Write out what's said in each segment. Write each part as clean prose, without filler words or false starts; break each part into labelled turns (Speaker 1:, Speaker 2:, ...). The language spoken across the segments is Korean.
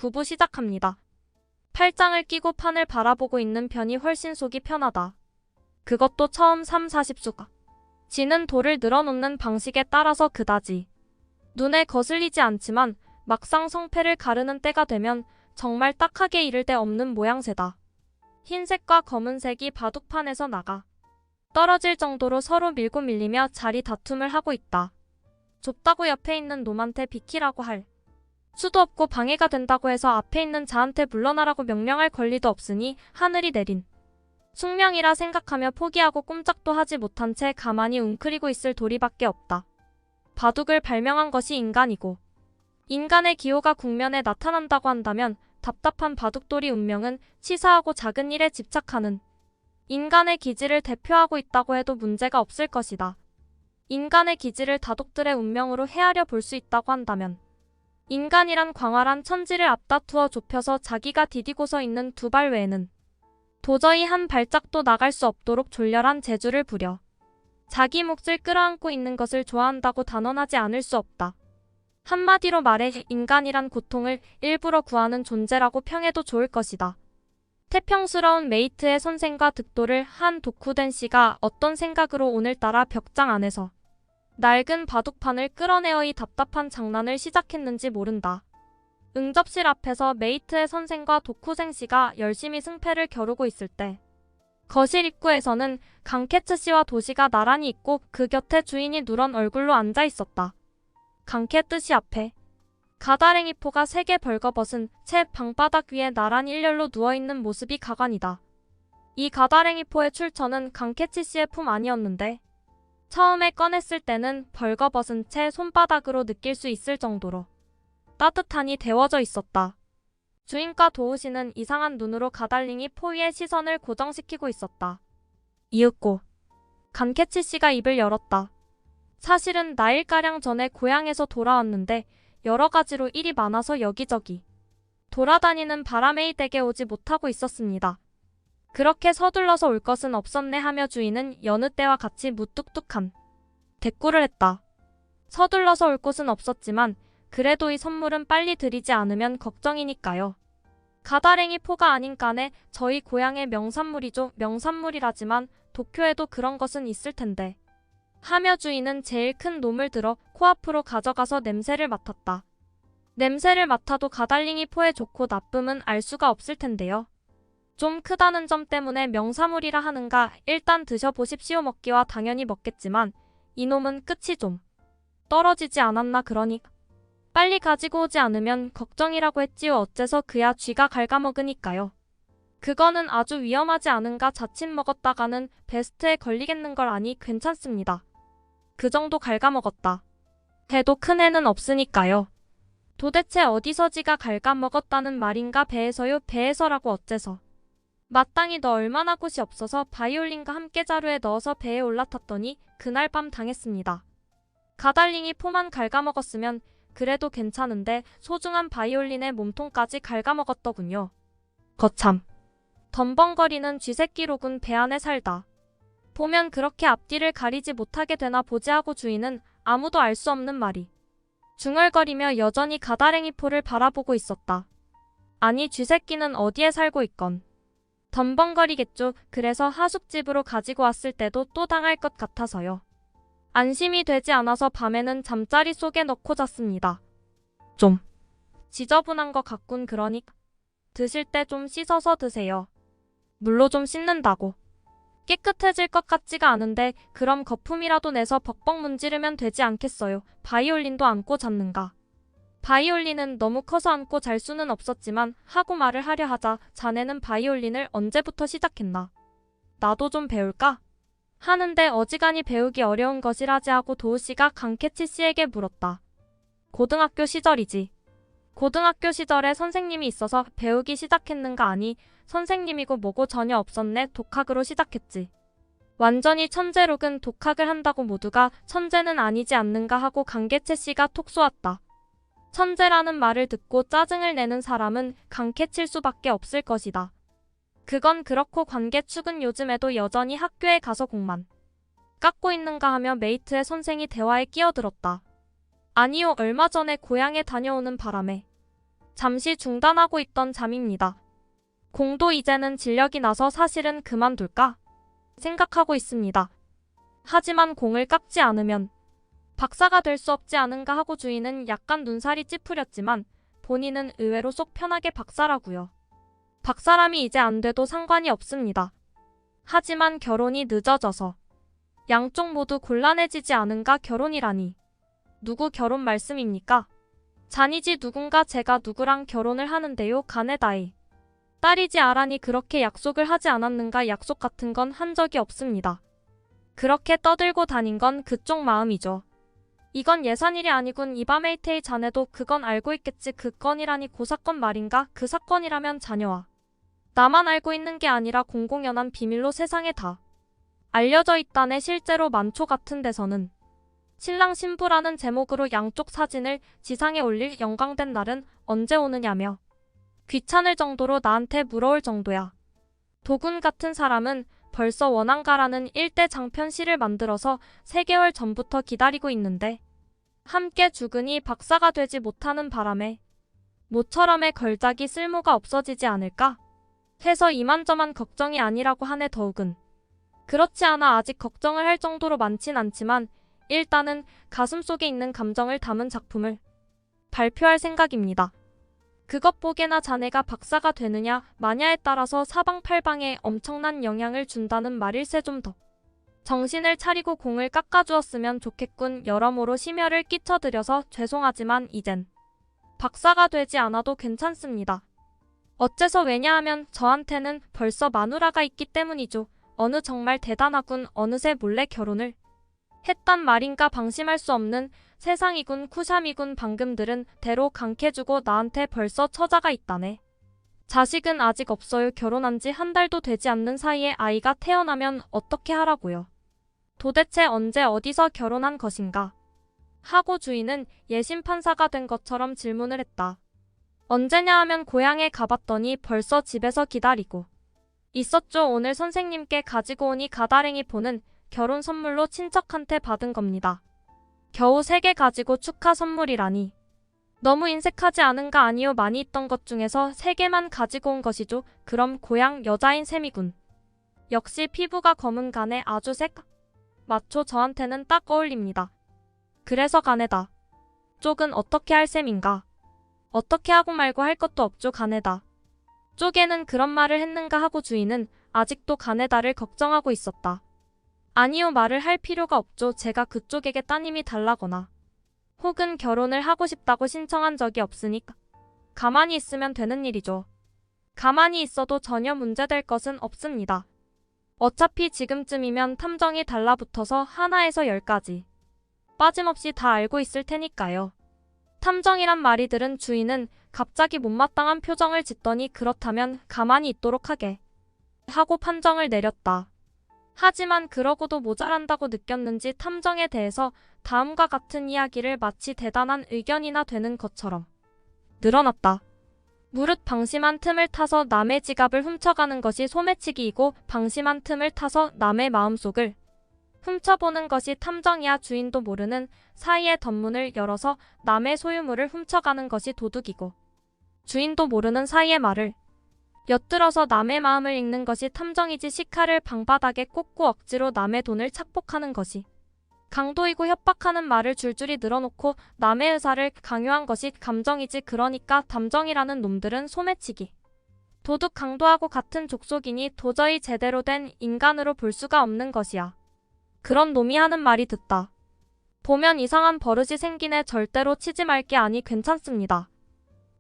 Speaker 1: 구부 시작합니다. 팔짱을 끼고 판을 바라보고 있는 편이 훨씬 속이 편하다. 그것도 처음 3, 40수가 지는 돌을 늘어놓는 방식에 따라서 그다지 눈에 거슬리지 않지만 막상 성패를 가르는 때가 되면 정말 딱하게 이를 데 없는 모양새다. 흰색과 검은색이 바둑판에서 나가 떨어질 정도로 서로 밀고 밀리며 자리 다툼을 하고 있다. 좁다고 옆에 있는 놈한테 비키라고 할 수도 없고 방해가 된다고 해서 앞에 있는 자한테 물러나라고 명령할 권리도 없으니 하늘이 내린 숙명이라 생각하며 포기하고 꼼짝도 하지 못한 채 가만히 웅크리고 있을 도리밖에 없다. 바둑을 발명한 것이 인간이고 인간의 기호가 국면에 나타난다고 한다면 답답한 바둑돌이 운명은 치사하고 작은 일에 집착하는 인간의 기질을 대표하고 있다고 해도 문제가 없을 것이다. 인간의 기질을 다독들의 운명으로 헤아려 볼 수 있다고 한다면 인간이란 광활한 천지를 앞다투어 좁혀서 자기가 디디고 서 있는 두 발 외에는 도저히 한 발짝도 나갈 수 없도록 졸렬한 재주를 부려 자기 몫을 끌어안고 있는 것을 좋아한다고 단언하지 않을 수 없다. 한마디로 말해 인간이란 고통을 일부러 구하는 존재라고 평해도 좋을 것이다. 태평스러운 메이트의 선생과 득도를 한 독후된 씨가 어떤 생각으로 오늘따라 벽장 안에서 낡은 바둑판을 끌어내어 이 답답한 장난을 시작했는지 모른다. 응접실 앞에서 메이트의 선생과 독후생 씨가 열심히 승패를 겨루고 있을 때 거실 입구에서는 강케츠 씨와 도시가 나란히 있고 그 곁에 주인이 누런 얼굴로 앉아 있었다. 강케츠 씨 앞에 가다랭이 포가 3개 벌거벗은 채 방바닥 위에 나란히 일렬로 누워있는 모습이 가관이다. 이 가다랭이 포의 출처는 강케츠 씨의 품 아니었는데 처음에 꺼냈을 때는 벌거벗은 채 손바닥으로 느낄 수 있을 정도로 따뜻하니 데워져 있었다. 주인과 도우시는 이상한 눈으로 가달링이 포 위에 시선을 고정시키고 있었다. 이윽고 강케츠 씨가 입을 열었다. 사실은 나일가량 전에 고향에서 돌아왔는데 여러 가지로 일이 많아서 여기저기 돌아다니는 바람에 이 댁에 오지 못하고 있었습니다. 그렇게 서둘러서 올 것은 없었네 하며 주인은 여느 때와 같이 무뚝뚝한 대꾸를 했다. 서둘러서 올 곳은 없었지만 그래도 이 선물은 빨리 드리지 않으면 걱정이니까요. 가다랭이 포가 아닌 깐에 저희 고향의 명산물이죠. 명산물이라지만 도쿄에도 그런 것은 있을 텐데 하며 주인은 제일 큰 놈을 들어 코앞으로 가져가서 냄새를 맡았다. 냄새를 맡아도 가달링이 포의 좋고 나쁨은 알 수가 없을 텐데요. 좀 크다는 점 때문에 명사물이라 하는가 일단 드셔보십시오. 먹기와 당연히 먹겠지만 이놈은 끝이 좀 떨어지지 않았나 그러니 빨리 가지고 오지 않으면 걱정이라고 했지요. 어째서 그야 쥐가 갉아먹으니까요. 그거는 아주 위험하지 않은가 자칫 먹었다가는 베스트에 걸리겠는 걸 아니 괜찮습니다. 그 정도 갉아먹었다 해도 큰 해는 없으니까요. 도대체 어디서 지가 갉아먹었다는 말인가 배에서요. 배에서라고 어째서. 마땅히 너 얼마나 곳이 없어서 바이올린과 함께 자루에 넣어서 배에 올라탔더니 그날 밤 당했습니다. 가달링이 포만 갉아먹었으면 그래도 괜찮은데 소중한 바이올린의 몸통까지 갉아먹었더군요. 거참. 덤벙거리는 쥐새끼로군. 배 안에 살다 보면 그렇게 앞뒤를 가리지 못하게 되나 보지 하고 주인은 아무도 알 수 없는 말이 중얼거리며 여전히 가다랭이 포를 바라보고 있었다. 아니 쥐새끼는 어디에 살고 있건 덤벙거리겠죠. 그래서 하숙집으로 가지고 왔을 때도 또 당할 것 같아서요. 안심이 되지 않아서 밤에는 잠자리 속에 넣고 잤습니다. 좀 지저분한 것 같군. 그러니 드실 때 좀 씻어서 드세요. 물로 좀 씻는다고 깨끗해질 것 같지가 않은데 그럼 거품이라도 내서 벅벅 문지르면 되지 않겠어요. 바이올린도 안고 잤는가. 바이올린은 너무 커서 안고 잘 수는 없었지만 하고 말을 하려 하자 자네는 바이올린을 언제부터 시작했나. 나도 좀 배울까? 하는데 어지간히 배우기 어려운 것이라지 하고 도우씨가 강케치 씨에게 물었다. 고등학교 시절이지. 고등학교 시절에 선생님이 있어서 배우기 시작했는가. 아니 선생님이고 뭐고 전혀 없었네. 독학으로 시작했지. 완전히 천재록은 독학을 한다고 모두가 천재는 아니지 않는가 하고 강케치 씨가 톡 쏘았다. 천재라는 말을 듣고 짜증을 내는 사람은 강케칠 수밖에 없을 것이다. 그건 그렇고 관계축은 요즘에도 여전히 학교에 가서 공만 깎고 있는가 하며 메이트의 선생이 대화에 끼어들었다. 아니요, 얼마 전에 고향에 다녀오는 바람에 잠시 중단하고 있던 잠입니다. 공도 이제는 진력이 나서 사실은 그만둘까 생각하고 있습니다. 하지만 공을 깎지 않으면 박사가 될 수 없지 않은가 하고 주인은 약간 눈살이 찌푸렸지만 본인은 의외로 속 편하게 박사라고요. 박사람이 이제 안 돼도 상관이 없습니다. 하지만 결혼이 늦어져서 양쪽 모두 곤란해지지 않은가. 결혼이라니 누구 결혼 말씀입니까? 잔이지 누군가. 제가 누구랑 결혼을 하는데요. 가네다이 딸이지 아라니 그렇게 약속을 하지 않았는가. 약속 같은 건 한 적이 없습니다. 그렇게 떠들고 다닌 건 그쪽 마음이죠. 이건 예산일이 아니군. 이바메이테이 자네도 그건 알고 있겠지. 그 건이라니 고사건 말인가? 그 사건이라면 자녀와 나만 알고 있는 게 아니라 공공연한 비밀로 세상에 다 알려져 있다네. 실제로 만초 같은 데서는 신랑 신부라는 제목으로 양쪽 사진을 지상에 올릴 영광된 날은 언제 오느냐며 귀찮을 정도로 나한테 물어올 정도야. 도군 같은 사람은 벌써 원한가라는 일대 장편시를 만들어서 3개월 전부터 기다리고 있는데 함께 죽으니 박사가 되지 못하는 바람에 모처럼의 걸작이 쓸모가 없어지지 않을까 해서 이만저만 걱정이 아니라고 하네. 더욱은 그렇지 않아 아직 걱정을 할 정도로 많진 않지만 일단은 가슴속에 있는 감정을 담은 작품을 발표할 생각입니다. 그것 보게나 자네가 박사가 되느냐 마냐에 따라서 사방팔방에 엄청난 영향을 준다는 말일세. 좀 더 정신을 차리고 공을 깎아주었으면 좋겠군. 여러모로 심혈을 끼쳐드려서 죄송하지만 이젠 박사가 되지 않아도 괜찮습니다. 어째서 왜냐하면 저한테는 벌써 마누라가 있기 때문이죠. 어느 정말 대단하군. 어느새 몰래 결혼을 했단 말인가. 방심할 수 없는 세상이군. 쿠샴이군. 방금 들은 대로 강캐주고 나한테 벌써 처자가 있다네. 자식은 아직 없어요. 결혼한 지 한 달도 되지 않는 사이에 아이가 태어나면 어떻게 하라고요. 도대체 언제 어디서 결혼한 것인가 하고 주인은 예심판사가 된 것처럼 질문을 했다. 언제냐 하면 고향에 가봤더니 벌써 집에서 기다리고 있었죠. 오늘 선생님께 가지고 오니 가다랭이 보는 결혼 선물로 친척한테 받은 겁니다. 겨우 3개 가지고 축하 선물이라니. 너무 인색하지 않은가. 아니요. 많이 있던 것 중에서 3개만 가지고 온 것이죠. 그럼 고향 여자인 셈이군. 역시 피부가 검은 가네. 아주 마초. 저한테는 딱 어울립니다. 그래서 가네다 쪽은 어떻게 할 셈인가. 어떻게 하고 말고 할 것도 없죠. 가네다 쪽에는 그런 말을 했는가 하고 주인은 아직도 가네다를 걱정하고 있었다. 아니요. 말을 할 필요가 없죠. 제가 그쪽에게 따님이 달라거나 혹은 결혼을 하고 싶다고 신청한 적이 없으니까 가만히 있으면 되는 일이죠. 가만히 있어도 전혀 문제될 것은 없습니다. 어차피 지금쯤이면 탐정이 달라붙어서 하나에서 10까지 빠짐없이 다 알고 있을 테니까요. 탐정이란 말이 들은 주인은 갑자기 못마땅한 표정을 짓더니 그렇다면 가만히 있도록 하게 하고 판정을 내렸다. 하지만 그러고도 모자란다고 느꼈는지 탐정에 대해서 다음과 같은 이야기를 마치 대단한 의견이나 되는 것처럼 늘어났다. 무릇 방심한 틈을 타서 남의 지갑을 훔쳐가는 것이 소매치기이고 방심한 틈을 타서 남의 마음속을 훔쳐보는 것이 탐정이야. 주인도 모르는 사이에 덧문을 열어서 남의 소유물을 훔쳐가는 것이 도둑이고 주인도 모르는 사이에 말을 엿들어서 남의 마음을 읽는 것이 탐정이지. 시카를 방바닥에 꽂고 억지로 남의 돈을 착복하는 것이 강도이고 협박하는 말을 줄줄이 늘어놓고 남의 의사를 강요한 것이 감정이지. 그러니까 담정이라는 놈들은 소매치기, 도둑, 강도하고 같은 족속이니 도저히 제대로 된 인간으로 볼 수가 없는 것이야. 그런 놈이 하는 말이 듣다 보면 이상한 버릇이 생기네. 절대로 치지 말게. 아니 괜찮습니다.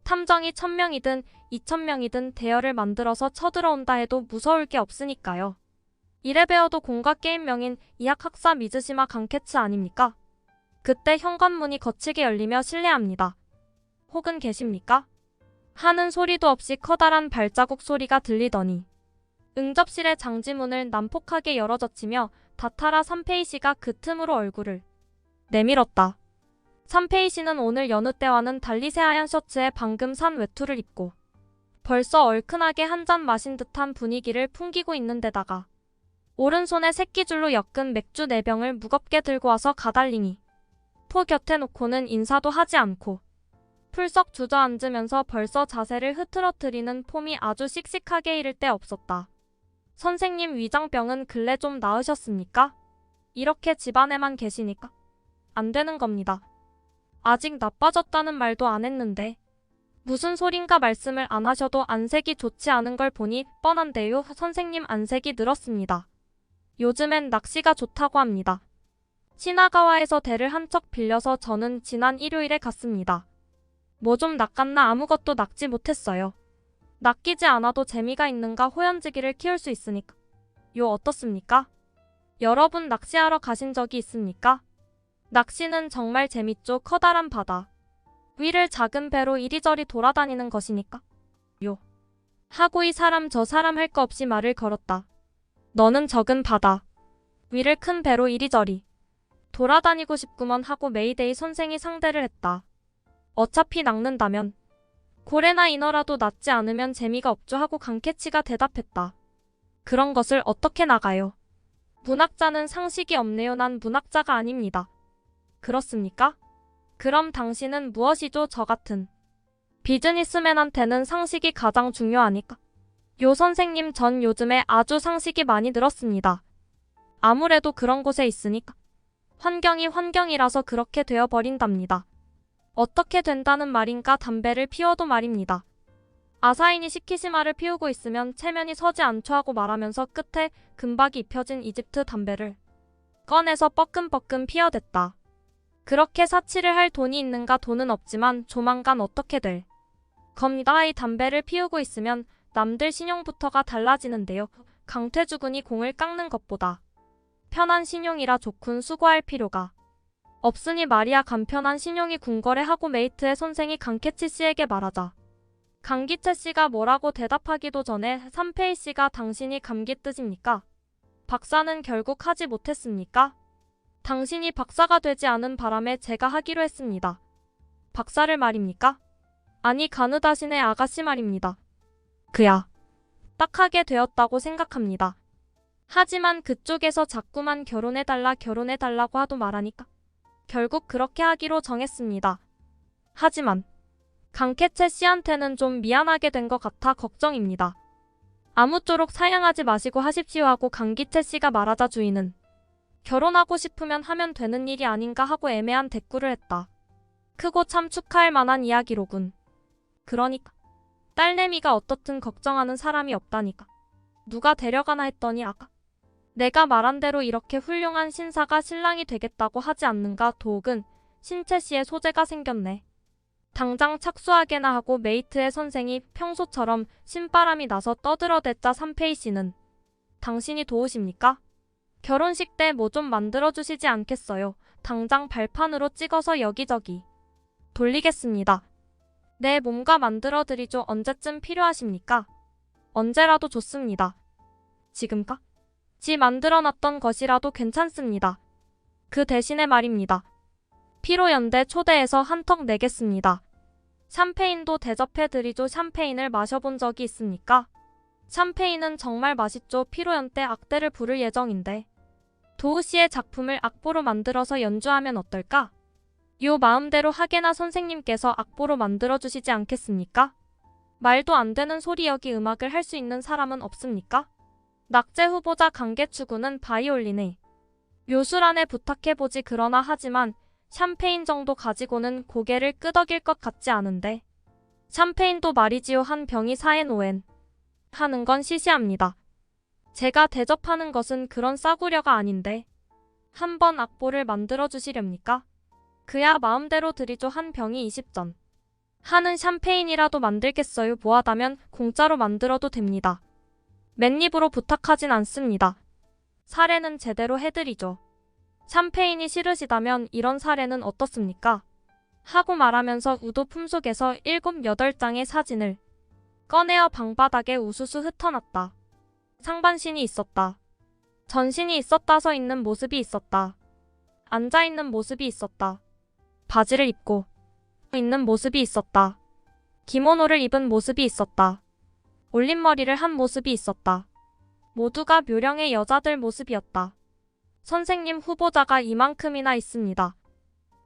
Speaker 1: 탐정이 1000명이든 2000명이든 대열을 만들어서 쳐들어온다 해도 무서울 게 없으니까요. 이래 배워도 공과 게임 명인 이학학사 미즈시마 강케츠 아닙니까? 그때 현관문이 거칠게 열리며 실례합니다. 혹은 계십니까? 하는 소리도 없이 커다란 발자국 소리가 들리더니 응접실의 장지문을 난폭하게 열어젖히며 다타라 삼페이시가 그 틈으로 얼굴을 내밀었다. 삼페이시는 오늘 여느 때와는 달리 새하얀 셔츠에 방금 산 외투를 입고 벌써 얼큰하게 한 잔 마신 듯한 분위기를 풍기고 있는 데다가 오른손에 새끼줄로 엮은 맥주 4병을 무겁게 들고 와서 가달리니 포 곁에 놓고는 인사도 하지 않고 풀썩 주저앉으면서 벌써 자세를 흐트러뜨리는 폼이 아주 씩씩하게 이를 데 없었다. 선생님 위장병은 근래 좀 나으셨습니까? 이렇게 집안에만 계시니까 안 되는 겁니다. 아직 나빠졌다는 말도 안 했는데 무슨 소린가 말씀을 안 하셔도 안색이 좋지 않은 걸 보니 뻔한데요. 선생님 안색이 늘었습니다. 요즘엔 낚시가 좋다고 합니다. 시나가와에서 대를 한 척 빌려서 저는 지난 일요일에 갔습니다. 뭐 좀 낚았나 아무것도 낚지 못했어요. 낚이지 않아도 재미가 있는가 호연지기를 키울 수 있으니까. 요 어떻습니까? 여러분 낚시하러 가신 적이 있습니까? 낚시는 정말 재밌죠. 커다란 바다 위를 작은 배로 이리저리 돌아다니는 것이니까. 요 하고 이 사람 저 사람 할 거 없이 말을 걸었다. 너는 적은 바다 위를 큰 배로 이리저리 돌아다니고 싶구먼 하고 메이데이 선생이 상대를 했다. 어차피 낚는다면 고래나 인어라도 낚지 않으면 재미가 없죠 하고 강캐치가 대답했다. 그런 것을 어떻게 나가요? 문학자는 상식이 없네요. 난 문학자가 아닙니다. 그렇습니까? 그럼 당신은 무엇이죠? 저 같은 비즈니스맨한테는 상식이 가장 중요하니까. 요 선생님 전 요즘에 아주 상식이 많이 늘었습니다. 아무래도 그런 곳에 있으니까. 환경이 환경이라서 그렇게 되어버린답니다. 어떻게 된다는 말인가? 담배를 피워도 말입니다. 아사히니 시키시마를 피우고 있으면 체면이 서지 않죠 하고 말하면서 끝에 금박이 입혀진 이집트 담배를 꺼내서 뻐끔뻐끔 피워댔다. 그렇게 사치를 할 돈이 있는가? 돈은 없지만 조만간 어떻게 될 겁니다. 이 담배를 피우고 있으면 남들 신용부터가 달라지는데요. 강퇴주군이 공을 깎는 것보다 편한 신용이라 좋군. 수고할 필요가 없으니 말이야. 간편한 신용이 궁궐에하고 메이트의 선생이 강캐치 씨에게 말하자 강기채 씨가 뭐라고 대답하기도 전에 삼페이 씨가 당신이 감기 뜨십니까? 박사는 결국 하지 못했습니까? 당신이 박사가 되지 않은 바람에 제가 하기로 했습니다. 박사를 말입니까? 아니 가느다신의 아가씨 말입니다. 그야 딱 하게 되었다고 생각합니다. 하지만 그쪽에서 자꾸만 결혼해달라고 하도 말하니까 결국 그렇게 하기로 정했습니다. 하지만 강캐채 씨한테는 좀 미안하게 된 것 같아 걱정입니다. 아무쪼록 사양하지 마시고 하십시오 하고 강기채 씨가 말하자 주인은 결혼하고 싶으면 하면 되는 일이 아닌가 하고 애매한 대꾸를 했다. 크고 참 축하할 만한 이야기로군. 그러니까 딸내미가 어떻든 걱정하는 사람이 없다니까. 누가 데려가나 했더니 아까 내가 말한 대로 이렇게 훌륭한 신사가 신랑이 되겠다고 하지 않는가. 도옥은 신채 씨의 소재가 생겼네. 당장 착수하게나 하고 메이트의 선생이 평소처럼 신바람이 나서 떠들어댔자 삼페이 씨는 당신이 도우십니까? 결혼식 때 뭐 좀 만들어주시지 않겠어요? 당장 발판으로 찍어서 여기저기 돌리겠습니다. 네, 뭔가 만들어드리죠. 언제쯤 필요하십니까? 언제라도 좋습니다. 지금까? 지 만들어놨던 것이라도 괜찮습니다. 그 대신에 말입니다. 피로연대 초대해서 한턱 내겠습니다. 샴페인도 대접해드리죠. 샴페인을 마셔본 적이 있습니까? 샴페인은 정말 맛있죠. 피로연대 악대를 부를 예정인데 도우 씨의 작품을 악보로 만들어서 연주하면 어떨까? 요 마음대로 하게나 선생님께서 악보로 만들어주시지 않겠습니까? 말도 안 되는 소리. 여기 음악을 할 수 있는 사람은 없습니까? 낙제 후보자 강계추구는 바이올린의 묘술안에 부탁해보지. 그러나 하지만 샴페인 정도 가지고는 고개를 끄덕일 것 같지 않은데. 샴페인도 말이지요. 한 병이 4엔오엔 하는 건 시시합니다. 제가 대접하는 것은 그런 싸구려가 아닌데 한번 악보를 만들어주시렵니까? 그야 마음대로 드리죠. 한 병이 20전 하는 샴페인이라도 만들겠어요. 뭐하다면 공짜로 만들어도 됩니다. 맨입으로 부탁하진 않습니다. 사례는 제대로 해드리죠. 샴페인이 싫으시다면 이런 사례는 어떻습니까? 하고 말하면서 우도 품속에서 7, 8장의 사진을 꺼내어 방바닥에 우수수 흩어놨다. 상반신이 있었다. 전신이 있었다. 서 있는 모습이 있었다. 앉아있는 모습이 있었다. 바지를 입고 있는 모습이 있었다. 기모노를 입은 모습이 있었다. 올림머리를 한 모습이 있었다. 모두가 묘령의 여자들 모습이었다. 선생님 후보자가 이만큼이나 있습니다.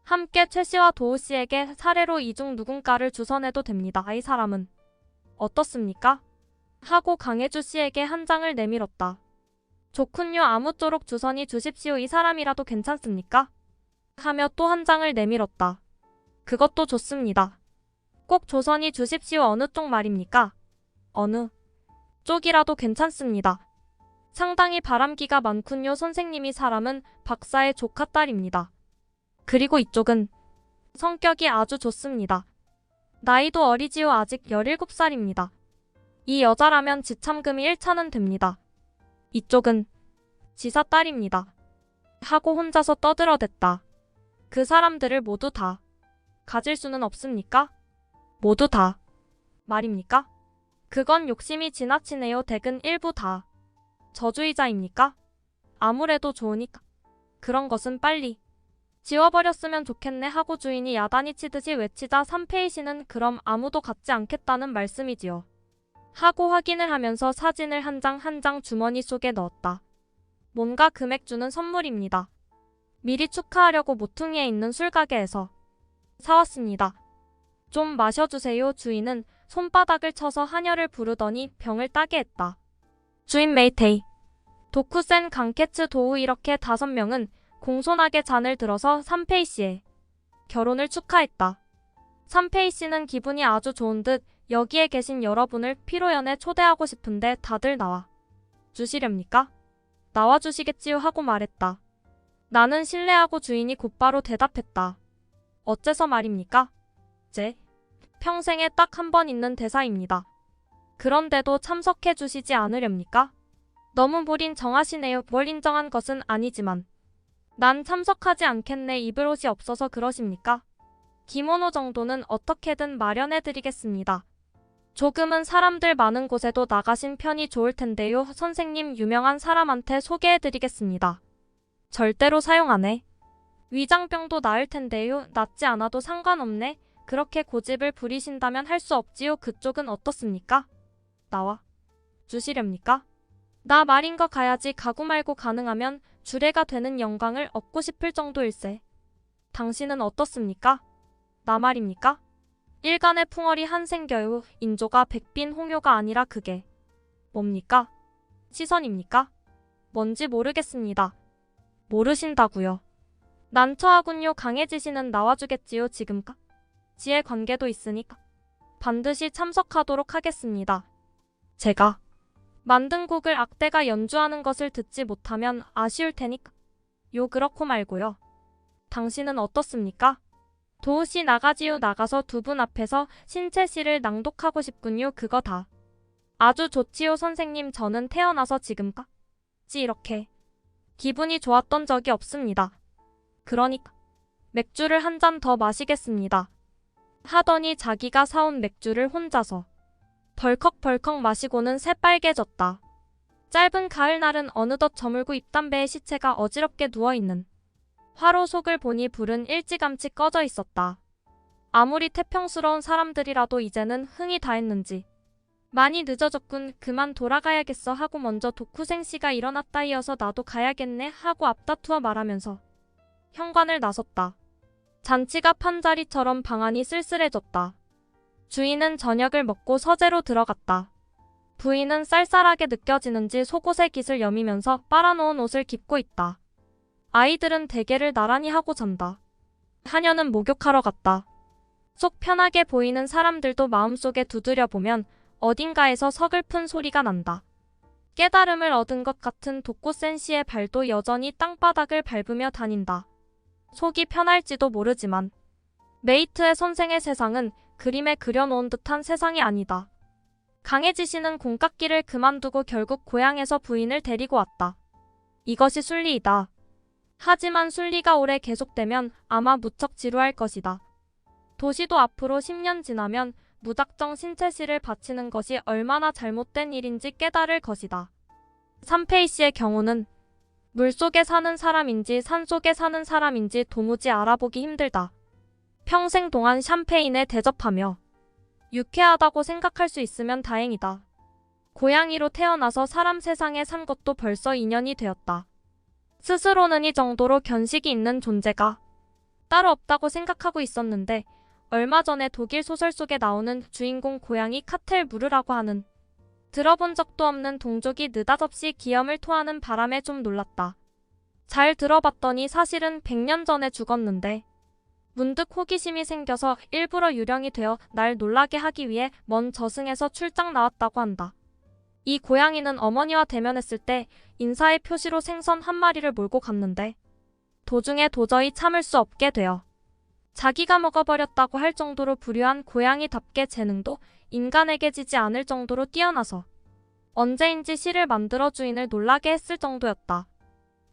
Speaker 1: 함께 최 씨와 도우 씨에게 사례로 이 중 누군가를 주선해도 됩니다. 이 사람은 어떻습니까? 하고 강혜주 씨에게 한 장을 내밀었다. 좋군요. 아무쪼록 주선이 주십시오. 이 사람이라도 괜찮습니까? 하며 또 한 장을 내밀었다. 그것도 좋습니다. 꼭 조선이 주십시오. 어느 쪽 말입니까? 어느 쪽이라도 괜찮습니다. 상당히 바람기가 많군요. 선생님이 사람은 박사의 조카 딸입니다. 그리고 이쪽은 성격이 아주 좋습니다. 나이도 어리지요. 아직 17살입니다. 이 여자라면 지참금이 1차는 됩니다. 이쪽은 지사 딸입니다. 하고 혼자서 떠들어댔다. 그 사람들을 모두 다 가질 수는 없습니까? 모두 다 말입니까? 그건 욕심이 지나치네요. 댁은 일부 다 저주의자입니까? 아무래도 좋으니까. 그런 것은 빨리 지워버렸으면 좋겠네 하고 주인이 야단이 치듯이 외치자 삼페이 씨는 그럼 아무도 갖지 않겠다는 말씀이지요. 하고 확인을 하면서 사진을 한 장 한 장 주머니 속에 넣었다. 뭔가 금액 주는 선물입니다. 미리 축하하려고 모퉁이에 있는 술가게에서 사왔습니다. 좀 마셔주세요. 주인은 손바닥을 쳐서 하녀를 부르더니 병을 따게 했다. 주인 메이테이, 도쿠센, 강케츠, 도우 이렇게 5명은 공손하게 잔을 들어서 삼페이 씨의 결혼을 축하했다. 삼페이 씨는 기분이 아주 좋은 듯 여기에 계신 여러분을 피로연에 초대하고 싶은데 다들 나와 주시렵니까? 나와주시겠지요 하고 말했다. 나는 실례하고 주인이 곧바로 대답했다. 어째서 말입니까? 제 평생에 딱 한 번 있는 대사입니다. 그런데도 참석해 주시지 않으렵니까? 너무 무린 정하시네요. 뭘 인정한 것은 아니지만 난 참석하지 않겠네. 입을 옷이 없어서 그러십니까? 기모노 정도는 어떻게든 마련해드리겠습니다. 조금은 사람들 많은 곳에도 나가신 편이 좋을 텐데요. 선생님 유명한 사람한테 소개해드리겠습니다. 절대로 사용 안 해. 위장병도 나을 텐데요. 낫지 않아도 상관없네. 그렇게 고집을 부리신다면 할 수 없지요. 그쪽은 어떻습니까? 나와 주시렵니까? 나 말인 거 가야지. 가구 말고 가능하면 주례가 되는 영광을 얻고 싶을 정도일세. 당신은 어떻습니까? 나 말입니까? 일간의 풍월이 한 생겨요. 인조가 백빈 홍요가 아니라 그게 뭡니까? 시선입니까? 뭔지 모르겠습니다. 모르신다고요? 난처하군요. 강해지시는 나와주겠지요. 지금까? 지의 관계도 있으니까 반드시 참석하도록 하겠습니다. 제가 만든 곡을 악대가 연주하는 것을 듣지 못하면 아쉬울 테니까. 요 그렇고 말고요. 당신은 어떻습니까? 도우씨 나가지요. 나가서 두 분 앞에서 신채 씨를 낭독하고 싶군요. 그거 다 아주 좋지요. 선생님 저는 태어나서 지금까지 이렇게 기분이 좋았던 적이 없습니다. 그러니까 맥주를 한 잔 더 마시겠습니다. 하더니 자기가 사온 맥주를 혼자서 벌컥벌컥 마시고는 새빨개졌다. 짧은 가을날은 어느덧 저물고 입담배의 시체가 어지럽게 누워있는 화로 속을 보니 불은 일찌감치 꺼져 있었다. 아무리 태평스러운 사람들이라도 이제는 흥이 다했는지 많이 늦어졌군. 그만 돌아가야겠어 하고 먼저 도쿠생 씨가 일어났다이어서 나도 가야겠네 하고 앞다투어 말하면서 현관을 나섰다. 잔치가 판자리처럼 방안이 쓸쓸해졌다. 주인은 저녁을 먹고 서재로 들어갔다. 부인은 쌀쌀하게 느껴지는지 속옷에 깃을 여미면서 빨아놓은 옷을 깁고 있다. 아이들은 대게를 나란히 하고 잔다. 하녀는 목욕하러 갔다. 속 편하게 보이는 사람들도 마음속에 두드려보면 어딘가에서 서글픈 소리가 난다. 깨달음을 얻은 것 같은 도쿠센 씨의 발도 여전히 땅바닥을 밟으며 다닌다. 속이 편할지도 모르지만 메이트의 선생의 세상은 그림에 그려놓은 듯한 세상이 아니다. 강혜지 씨는 공깎기를 그만두고 결국 고향에서 부인을 데리고 왔다. 이것이 순리이다. 하지만 순리가 오래 계속되면 아마 무척 지루할 것이다. 도시도 앞으로 10년 지나면 무작정 신채 씨를 바치는 것이 얼마나 잘못된 일인지 깨달을 것이다. 삼페이 씨의 경우는 물속에 사는 사람인지 산속에 사는 사람인지 도무지 알아보기 힘들다. 평생 동안 샴페인에 대접하며 유쾌하다고 생각할 수 있으면 다행이다. 고양이로 태어나서 사람 세상에 산 것도 벌써 2년이 되었다. 스스로는 이 정도로 견식이 있는 존재가 따로 없다고 생각하고 있었는데 얼마 전에 독일 소설 속에 나오는 주인공 고양이 카텔 무르라고 하는 들어본 적도 없는 동족이 느닷없이 기염을 토하는 바람에 좀 놀랐다. 잘 들어봤더니 사실은 100년 전에 죽었는데 문득 호기심이 생겨서 일부러 유령이 되어 날 놀라게 하기 위해 먼 저승에서 출장 나왔다고 한다. 이 고양이는 어머니와 대면했을 때 인사의 표시로 생선 한 마리를 몰고 갔는데 도중에 도저히 참을 수 없게 되어 자기가 먹어버렸다고 할 정도로 부유한 고양이답게 재능도 인간에게 지지 않을 정도로 뛰어나서 언제인지 시를 만들어 주인을 놀라게 했을 정도였다.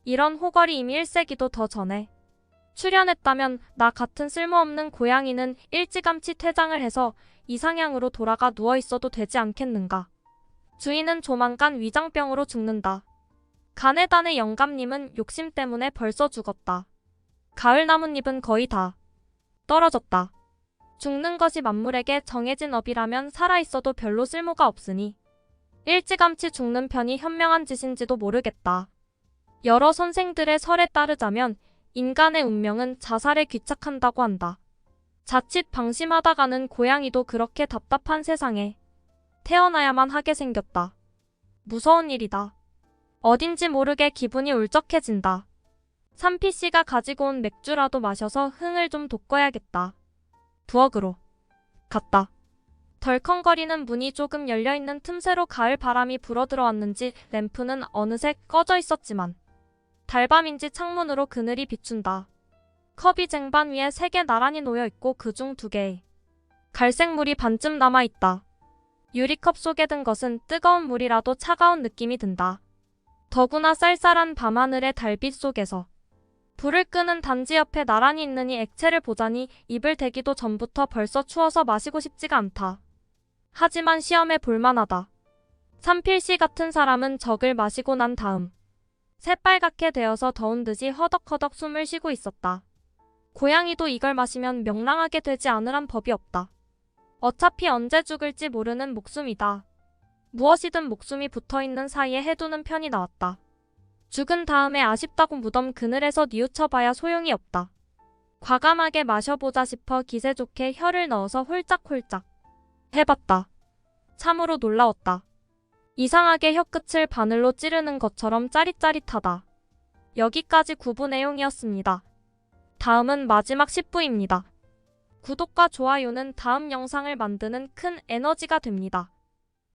Speaker 1: 이런 호걸이 이미 1세기도 더 전에 출연했다면 나 같은 쓸모없는 고양이는 일찌감치 퇴장을 해서 이상향으로 돌아가 누워있어도 되지 않겠는가. 주인은 조만간 위장병으로 죽는다. 가네단의 영감님은 욕심 때문에 벌써 죽었다. 가을 나뭇잎은 거의 다 떨어졌다. 죽는 것이 만물에게 정해진 업이라면 살아있어도 별로 쓸모가 없으니 일찌감치 죽는 편이 현명한 짓인지도 모르겠다. 여러 선생들의 설에 따르자면 인간의 운명은 자살에 귀착한다고 한다. 자칫 방심하다가는 고양이도 그렇게 답답한 세상에 태어나야만 하게 생겼다. 무서운 일이다. 어딘지 모르게 기분이 울적해진다. 삼피씨가 가지고 온 맥주라도 마셔서 흥을 좀 돋궈야겠다. 부엌으로 갔다. 덜컹거리는 문이 조금 열려있는 틈새로 가을 바람이 불어들어왔는지 램프는 어느새 꺼져 있었지만 달밤인지 창문으로 그늘이 비춘다. 컵이 쟁반 위에 3개 나란히 놓여있고 그중 2개의 갈색물이 반쯤 남아있다. 유리컵 속에 든 것은 뜨거운 물이라도 차가운 느낌이 든다. 더구나 쌀쌀한 밤하늘의 달빛 속에서 불을 끄는 단지 옆에 나란히 있는 이 액체를 보자니 입을 대기도 전부터 벌써 추워서 마시고 싶지가 않다. 하지만 시험해 볼만하다. 삼필씨 같은 사람은 적을 마시고 난 다음 새빨갛게 되어서 더운 듯이 허덕허덕 숨을 쉬고 있었다. 고양이도 이걸 마시면 명랑하게 되지 않으란 법이 없다. 어차피 언제 죽을지 모르는 목숨이다. 무엇이든 목숨이 붙어있는 사이에 해두는 편이 나왔다. 죽은 다음에 아쉽다고 무덤 그늘에서 뉘우쳐봐야 소용이 없다. 과감하게 마셔보자 싶어 기세 좋게 혀를 넣어서 홀짝홀짝 해봤다. 참으로 놀라웠다. 이상하게 혀끝을 바늘로 찌르는 것처럼 짜릿짜릿하다. 여기까지 9부 내용이었습니다. 다음은 마지막 10부입니다. 구독과 좋아요는 다음 영상을 만드는 큰 에너지가 됩니다.